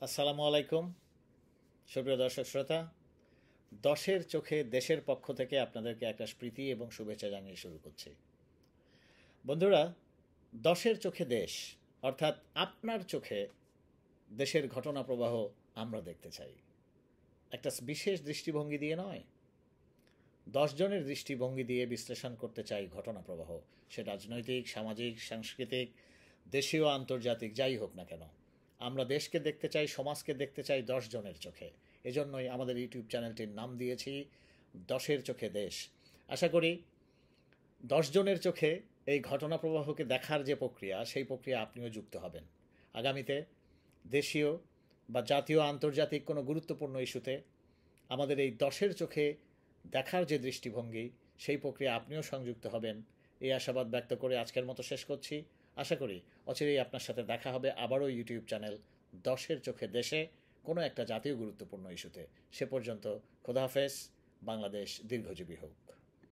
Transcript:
আসসালামু আলাইকুম সুপ্রিয় দর্শক শ্রোতা। দশের চোখে দেশের পক্ষ থেকে আপনাদেরকে একটা প্রীতি এবং শুভেচ্ছা জানিয়ে শুরু করছি। বন্ধুরা, দশের চোখে দেশ অর্থাৎ আপনার চোখে দেশের ঘটনা প্রবাহ আমরা দেখতে চাই, একটা বিশেষ দৃষ্টিভঙ্গি দিয়ে নয়, 10 জনের দৃষ্টিভঙ্গি দিয়ে বিশ্লেষণ করতে চাই ঘটনা প্রবাহ। সে রাজনৈতিক, সামাজিক, সাংস্কৃতিক, দেশীয়, আন্তর্জাতিক, যাই হোক না কেন, আমরা দেশকে দেখতে চাই, সমাজকে দেখতে চাই 10 জনের চোখে। এজন্যই আমাদের ইউটিউব চ্যানেলটির নাম দিয়েছি দশের চোখে দেশ। আশা করি 10 জনের চোখে এই ঘটনা প্রবাহকে দেখার যে প্রক্রিয়া, সেই প্রক্রিয়া আপনিও যুক্ত হবেন। আগামীতে দেশীয় বা জাতীয়, আন্তর্জাতিক কোনো গুরুত্বপূর্ণ ইস্যুতে আমাদের এই দশের চোখে দেখার যে দৃষ্টিভঙ্গি, সেই প্রক্রিয়া আপনিও সংযুক্ত হবেন, এই আশাবাদ ব্যক্ত করে আজকের মতো শেষ করছি। আশা করি অচিরেই আপনার সাথে দেখা হবে আবারও ইউটিউব চ্যানেল দশের চোখে দেশে কোনো একটা জাতীয় গুরুত্বপূর্ণ ইস্যুতে। সে পর্যন্ত খোদা হাফেজ। বাংলাদেশ দীর্ঘজীবী হোক।